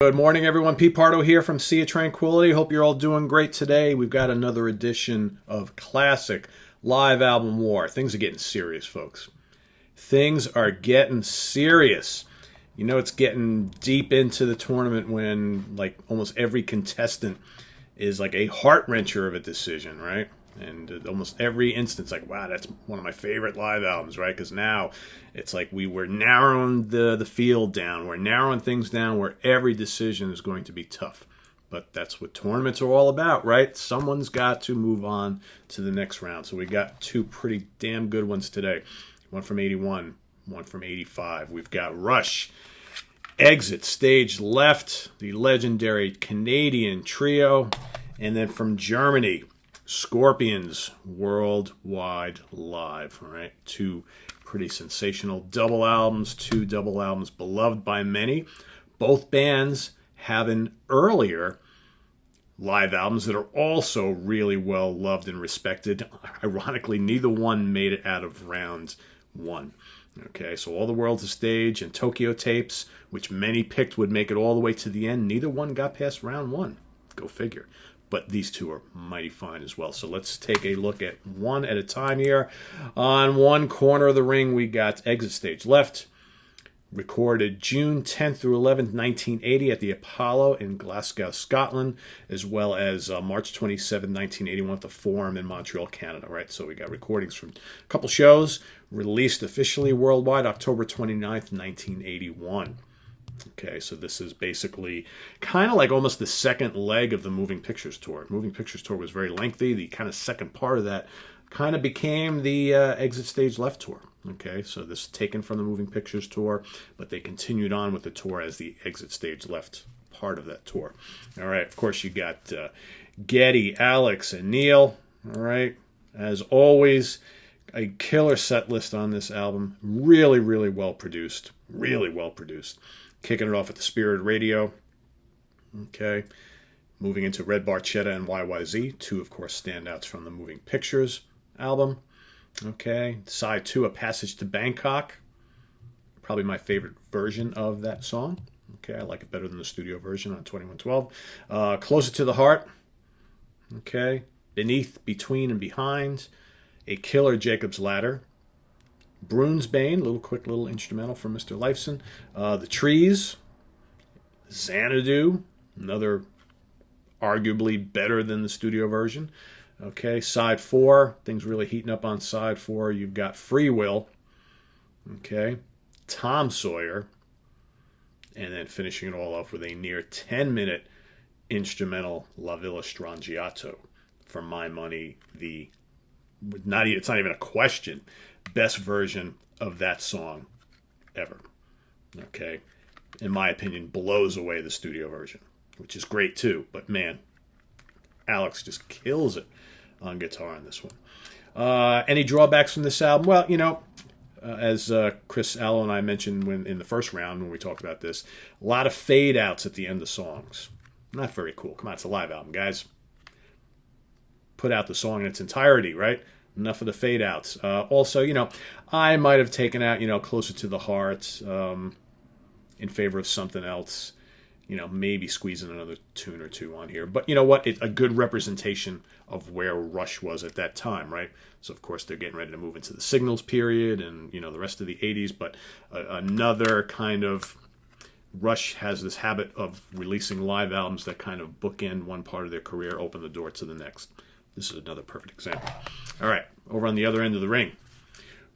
Good morning, everyone. Pete Pardo here from Sea of Tranquility. Hope you're all doing great today. We've got another edition of Classic Live Album War. Things are getting serious, folks. Things are getting serious. You know, it's getting deep into the tournament when, like, almost every contestant is like a heart-wrencher of a decision, right? And almost every instance, like, wow, that's one of my favorite live albums, right? Because now it's like we're narrowing the field down. We're narrowing things down where every decision is going to be tough. But that's what tournaments are all about, right? Someone's got to move on to the next round. So we got two pretty damn good ones today. One from 81, one from 85. We've got Rush, Exit Stage Left, the legendary Canadian trio. And then from Germany, Scorpions Worldwide Live, all right? Two pretty sensational double albums, two double albums beloved by many. Both bands having earlier live albums that are also really well loved and respected. Ironically, neither one made it out of round one. Okay, so All the World's a Stage and Tokyo Tapes, which many picked would make it all the way to the end, neither one got past round one. Go figure. But these two are mighty fine as well. So let's take a look at one at a time here. On one corner of the ring, we got Exit Stage Left, recorded June 10th through 11th, 1980 at the Apollo in Glasgow, Scotland, as well as March 27th, 1981 at the Forum in Montreal, Canada, right? So we got recordings from a couple shows, released officially worldwide October 29th, 1981. Okay, so this is basically kind of like almost the second leg of the Moving Pictures Tour. Moving Pictures Tour was very lengthy. The kind of second part of that kind of became the Exit Stage Left Tour. Okay, so this is taken from the Moving Pictures Tour, but they continued on with the tour as the Exit Stage Left part of that tour. All right, of course you got Geddy, Alex, and Neil. All right, as always, a killer set list on this album. Really, really well produced. Really well produced. Kicking it off at the Spirit Radio. Okay. Moving into Red Barchetta and YYZ. Two, of course, standouts from the Moving Pictures album. Okay. Side 2, A Passage to Bangkok. Probably my favorite version of that song. Okay. I like it better than the studio version on 2112. Closer to the Heart. Okay. Beneath, Between, and Behind. A killer Jacob's Ladder. Brunsbane, quick little instrumental from Mr. Lifeson. The Trees, Xanadu, another arguably better than the studio version. Okay, side 4, things really heating up on side 4. You've got Free Will, okay, Tom Sawyer, and then finishing it all off with a near 10-minute instrumental La Villa Strangiato. For my money, it's not even a question, best version of that song ever. Okay, in my opinion, blows away the studio version, which is great too. But man, Alex just kills it on guitar on this one. Any drawbacks from this album? Well, you know, as Chris Allo and I mentioned in the first round when we talked about this, a lot of fade outs at the end of songs. Not very cool. Come on, it's a live album, guys. Put out the song in its entirety, right? Enough of the fade outs. Also, you know, I might have taken out, you know, Closer to the Heart in favor of something else. You know, maybe squeezing another tune or two on here. But you know what? It's a good representation of where Rush was at that time, right? So, of course, they're getting ready to move into the Signals period and, you know, the rest of the 80s. But another kind of... Rush has this habit of releasing live albums that kind of bookend one part of their career, open the door to the next. This is another perfect example. All right, over on the other end of the ring,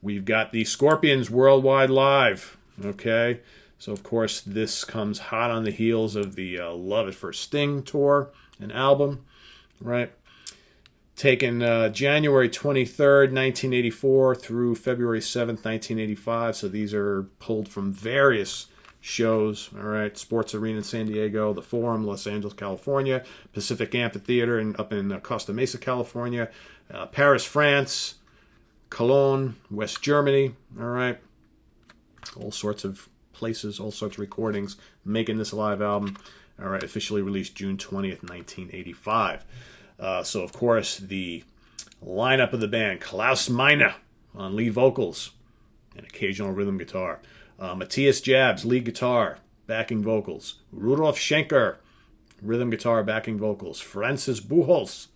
we've got the Scorpions Worldwide Live. Okay, so of course this comes hot on the heels of the Love at First Sting tour and album, right? Taken January 23rd, 1984 through February 7th, 1985. So these are pulled from various shows, all right, Sports Arena in San Diego, the Forum, Los Angeles, California, Pacific Amphitheater up in Costa Mesa, California, Paris, France, Cologne, West Germany, all right, all sorts of places, all sorts of recordings, making this live album, all right, officially released June 20th, 1985. So, of course, the lineup of the band, Klaus Meine on lead vocals and occasional rhythm guitar, Matthias Jabs, lead guitar. backing vocals. Rudolf Schenker, rhythm guitar, backing vocals. Francis Buchholz,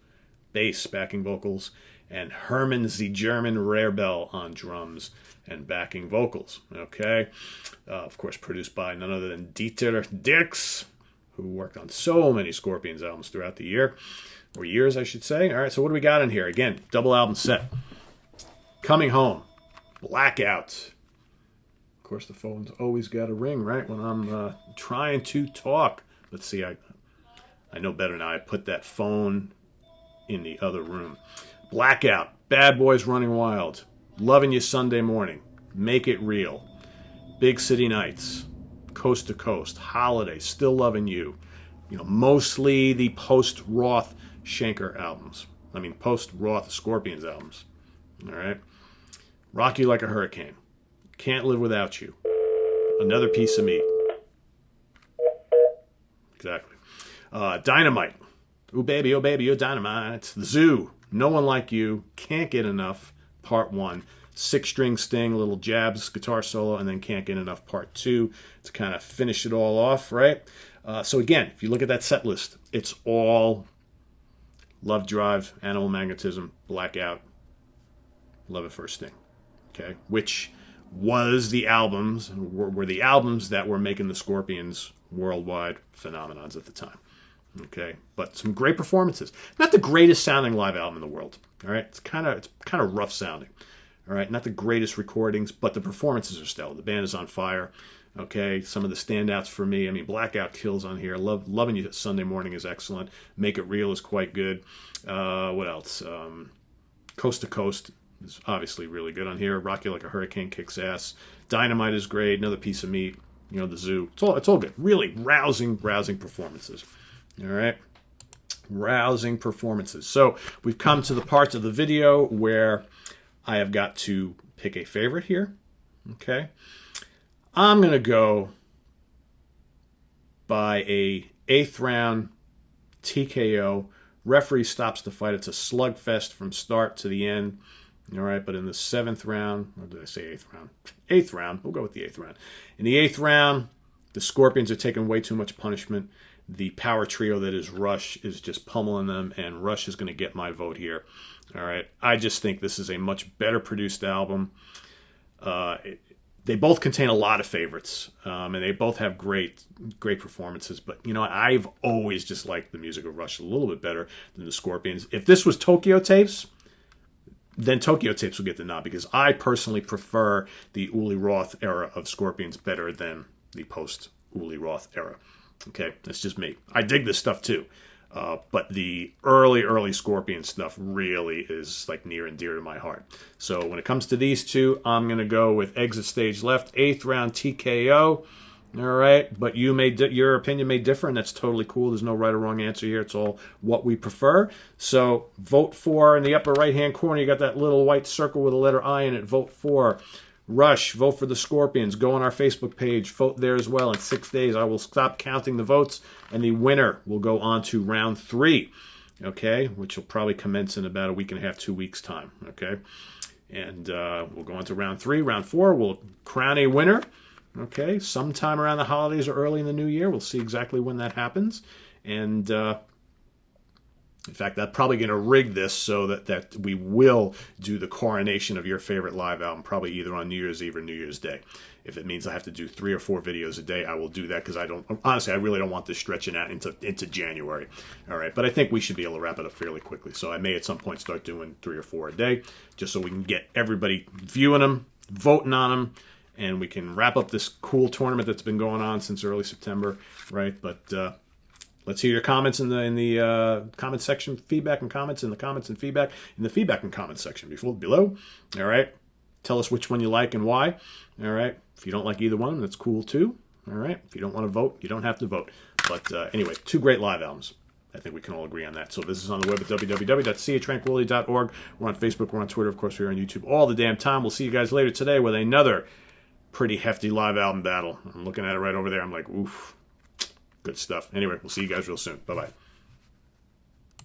bass, backing vocals. And Hermann the German Rarebell on drums and backing vocals. Okay? Of course, produced by none other than Dieter Dierks, who worked on so many Scorpions albums throughout the year. Or years, I should say. All right, so what do we got in here? Again, double album set. Coming Home. Blackout. Of course, the phone's always got a ring, right, when I'm trying to talk. Let's see, I know better now. I put that phone in the other room. Blackout. Bad Boys Running Wild. Loving You Sunday Morning. Make It Real. Big City Nights. Coast to Coast. Holiday. Still Loving You. You know, mostly the post-Roth Schenker albums. I mean, post-Roth Scorpions albums. All right? Rock You Like a Hurricane. Can't Live Without You. Another Piece of Meat. Exactly. Dynamite. Oh baby, you're dynamite. The Zoo. No One Like You. Can't Get Enough. Part 1. 6-string Sting, little jabs, guitar solo, and then Can't Get Enough Part 2 to kind of finish it all off, right? So again, if you look at that set list, it's all Love Drive, Animal Magnetism, Blackout, Love at First Sting, okay? Which was the albums, were the albums that were making the Scorpions worldwide phenomenons at the time, okay? But some great performances. Not the greatest sounding live album in the world, all right? It's kind of rough sounding, all right? Not the greatest recordings, but the performances are stellar. The band is on fire. Okay, some of the standouts for me. I mean, Blackout kills on here. Loving You Sunday Morning is excellent. Make It Real is quite good. What else? Coast to Coast is obviously really good on here. Rock You Like a Hurricane kicks ass. Dynamite is great. Another Piece of Meat. You know, The Zoo. It's all good. Really rousing performances. All right, rousing performances. So we've come to the parts of the video where I have got to pick a favorite here. Okay. I'm going to go by a 8th round TKO. Referee stops the fight. It's a slugfest from start to the end. All right, but in the 7th round, or did I say 8th round? 8th round. We'll go with the 8th round. In the 8th round, the Scorpions are taking way too much punishment. The power trio that is Rush is just pummeling them, and Rush is going to get my vote here. All right, I just think this is a much better produced album. They both contain a lot of favorites, and they both have great performances. But, you know, I've always just liked the music of Rush a little bit better than the Scorpions. If this was Tokyo Tapes, then Tokyo Tapes would get the nod, because I personally prefer the Uli Roth era of Scorpions better than the post-Uli Roth era. Okay, that's just me. I dig this stuff too. But the early Scorpion stuff really is like near and dear to my heart. So when it comes to these two, I'm going to go with Exit Stage Left, 8th round TKO. All right, but your opinion may differ, and that's totally cool. There's no right or wrong answer here. It's all what we prefer. So vote for, in the upper right-hand corner, you got that little white circle with a letter I in it. Vote for Rush. Vote for the Scorpions. Go on our Facebook page. Vote there as well. In 6 days, I will stop counting the votes, and the winner will go on to round 3, okay, which will probably commence in about a week and a half, 2 weeks' time, okay? And we'll go on to round 3. Round 4, we'll crown a winner, okay, sometime around the holidays or early in the new year. We'll see exactly when that happens. And in fact, I'm probably going to rig this so that we will do the coronation of your favorite live album, probably either on New Year's Eve or New Year's Day. If it means I have to do 3 or 4 videos a day, I will do that, because honestly, I really don't want this stretching out into January. All right, but I think we should be able to wrap it up fairly quickly. So I may at some point start doing 3 or 4 a day, just so we can get everybody viewing them, voting on them, and we can wrap up this cool tournament that's been going on since early September, right? But let's hear your comments in the comment section, feedback and comments in the comments and feedback in the feedback and comments section below. All right. Tell us which one you like and why. All right. If you don't like either one, that's cool too. All right. If you don't want to vote, you don't have to vote. But anyway, 2 great live albums. I think we can all agree on that. So this is on the web at www.seatranquility.org. We're on Facebook. We're on Twitter. Of course, we're on YouTube all the damn time. We'll see you guys later today with another pretty hefty live album battle. I'm looking at it right over there. I'm like, oof. Good stuff. Anyway, we'll see you guys real soon. Bye-bye.